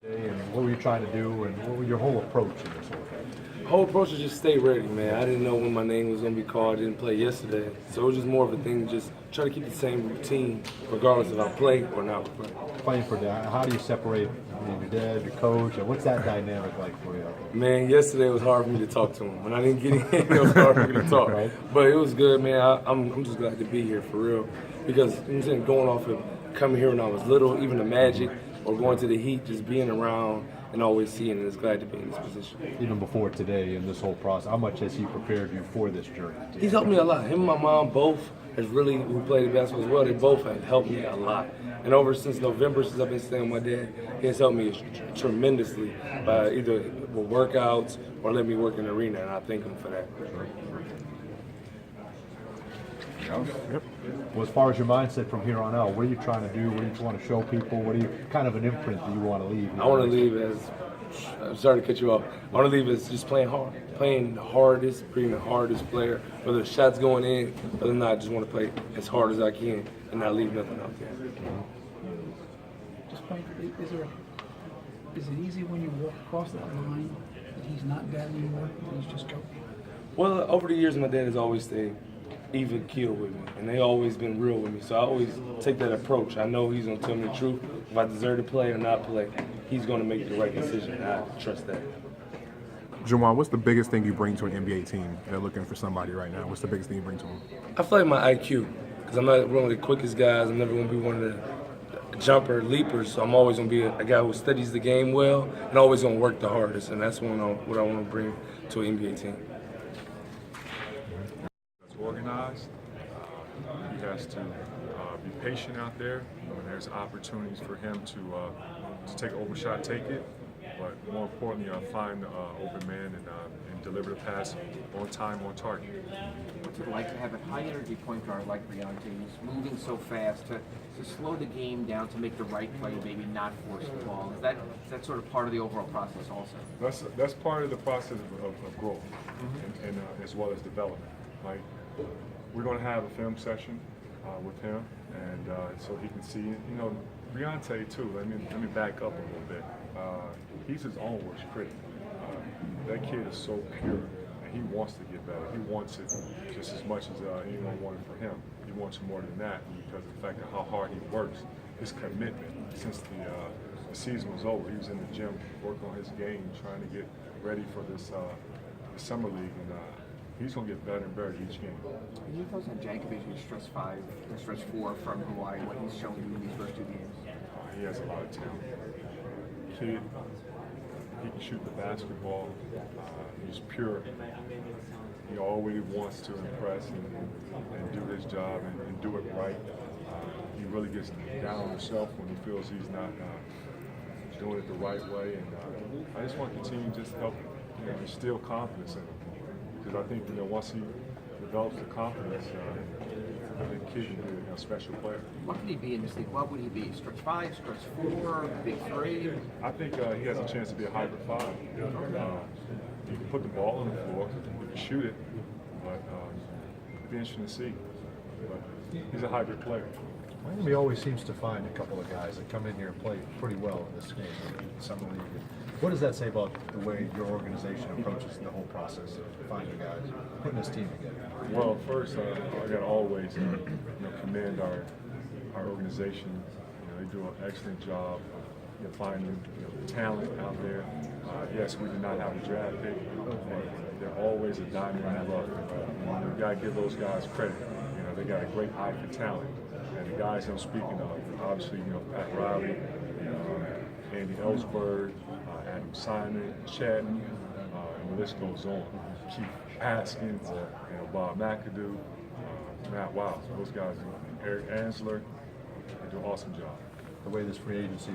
And what were you trying to do, and what was your whole approach in this whole thing? The whole approach was just stay ready, man. I didn't know when my name was going to be called. I didn't play yesterday. So it was just more of a thing, just try to keep the same routine, regardless if I play or not play. Playing for dad, how do you separate your dad, your coach, and what's that dynamic like for you? Man, yesterday it was hard for me to talk to him. When I didn't get in, it was hard for me to talk. Right. But it was good, man. I'm just glad to be here for real. Because, you know what I'm saying, going off of coming here when I was little, even the Magic, or going to the Heat, just being around and always seeing it, it's glad to be in this position. Even before today, in this whole process, how much has he prepared you for this journey? He's helped me a lot. Him and my mom both has really, who played basketball as well, they both have helped me a lot. And over since November, since I've been staying with my dad, he has helped me tremendously by either with workouts or let me work in the arena, and I thank him for that. Yep. Well, as far as your mindset from here on out, what are you trying to do? What do you want to show people? What do you kind of an imprint do you want to leave? I want to leave as, I'm sorry to cut you off, I want to leave as just playing hard. Playing the hardest, being the hardest player. Whether the shot's going in, whether or not, I just want to play as hard as I can and not leave nothing out there. Just point, is it easy when you walk across that line that he's not dad anymore, he's just coach? Well, over the years, my dad has always stayed even keel with me, and they always been real with me. So I always take that approach. I know he's gonna tell me the truth. If I deserve to play or not play, he's gonna make the right decision, and I trust that. Juwan, what's the biggest thing you bring to an NBA team? They're looking for somebody right now. What's the biggest thing you bring to them? I feel like my IQ, because I'm not one of the quickest guys. I'm never gonna be one of the jumper leapers. So I'm always gonna be a guy who studies the game well and always gonna work the hardest. And that's what I want to bring to an NBA team. Organized. He has to be patient out there when there's opportunities for him to take an open shot, take it. But more importantly, find the open man and deliver the pass on time, on target. What's it like to have a high-energy point guard like Briante, who's moving so fast, to slow the game down, to make the right play, maybe not force the ball? Is that sort of part of the overall process also? That's part of the process of growth and as well as development. Like, we're going to have a film session with him, and so he can see. You know, Briante too. Let me back up a little bit. He's his own worst critic. That kid is so pure, and he wants to get better. He wants it just as much as anyone wanted for him. He wants more than that because of the fact of how hard he works, his commitment. Since the season was over, he was in the gym working on his game, trying to get ready for this summer league, and he's going to get better and better each game. Can you tell us on Jankovic in stretch 5 or stretch 4 from Hawaii, what he's shown you in these first 2 games? He has a lot of talent. Kid, he can shoot the basketball. He's pure. He always wants to impress and do his job and do it right. He really gets down on himself when he feels he's not doing it the right way. And I just want the team just to help instill confidence in him. Because I think once he develops the confidence, I think kid can be a special player. What could he be in this league? What would he be? Stretch 5, stretch 4, big 3? I think he has a chance to be a hybrid 5. He can put the ball on the floor, he can shoot it, but it'd be interesting to see. But he's a hybrid player. Miami always seems to find a couple of guys that come in here and play pretty well in this game, in summer league. What does that say about the way your organization approaches the whole process of finding guys, putting this team together? Well, first, I got to always commend our organization. They do an excellent job of finding talent out there. Yes, we did not have a draft pick, but they're always a diamond in the rough. You got to give those guys credit. They got a great eye for talent. And the guys I'm speaking of, obviously, Pat Riley, Andy Ellsberg, Adam Simon, Chet, and the list goes on. Keith Haskins, Bob McAdoo, Matt Wiles. Those guys, Eric Ansler, they do an awesome job. The way this free agency